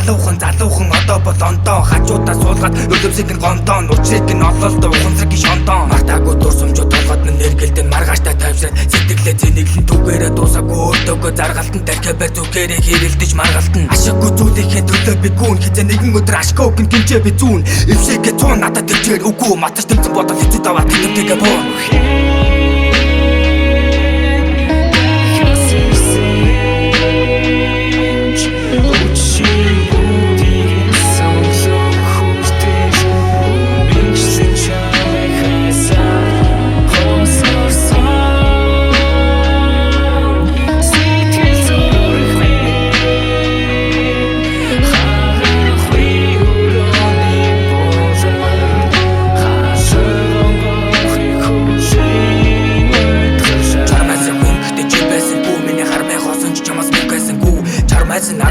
залуухан одоо бол ондоо хажуудаа суулгаад өлөвсөг нь гондоо учрыг нь ололдоо ухамсарыг шондоо мартаагүй дурсамжууд толгойд нь нэргэлдэн маргааштай тайвшраад сэтгэлээ зэниглэн түгээрээ дуусаагүй өөртөөгөө заргалтан тархибай зүгээрээ хэрэлдэж маргалтан ашиггүй зүйлийнхээ төлөө би гүн хизээ нэгэн өдөр ашгүй гэн тэмчээ би зүүн эвшээгээ цуун надад тэмчээр үгүй матаж тэмцэн бодол хэцүү даваа тэмтэйгээ боо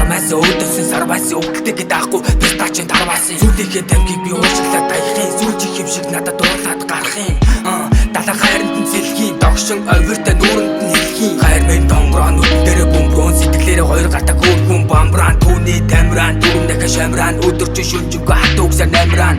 Армаас өөдөөсөн сарвасын өгөлтэйг даахгүй пистачин тарвасын зүйлийнхээ тамхиг би уушлаад даяхын сүүлжих юм шиг надад дуурлаад гарахын далаа хайранд нь сэлхийн догшин овиртай нууранд нь хэлхийн хайр минь донгороо нүдэн дээрээ бөмбөрөн сэтгэлээрээ хоёр гартаа хөөрхөн бамбраан түүний тамиран дөрөв дахин шамран өдөрч шүнжингөө хатуугсаар намран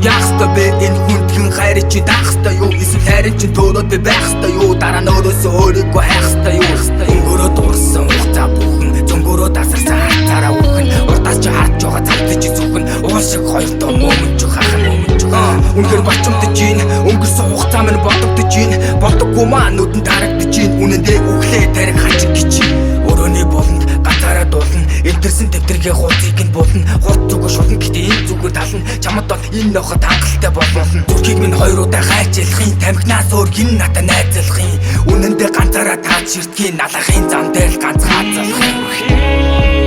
яах ёстой бэ энэ хүндхэн хайрыг чи даах ёстой юу эсвэл хайрын чин төөрөөд би байх ёстой юу дараа нь өөрөөсөө өөрийгөө хайх ёстой юу өнгөрөө дуурсан хугацаа бүхэн зөнгөрөө тасарсан хацаараа үхэн урдаас чи харж байгаа цавцж зүхэн уушиг хоёртоо мөмөнч хахан мөмөнч үнээр бачимдаж ийн өнгөрсөн хугацаа минь бодогдож ийн бодоггүй маа нүдэн тарагдаж ийн үнэндээ өглөө тариг хачиг гэж өрөөний болонд ганцаараа дуулна элдэрсэн тэмдэргээ хууцыг нь буулна хурд зүгөө шулна гэхдээ энэ зүгээр тална чамд бол энэ нөхөд хангалттай болно зүрхийг минь хоёр удаа хайчилахын тамхинаас өөр хин надад найзлахын үнэндээ ганцаараа таач ширтгийн налахын зам дээр л ганц хаацлахын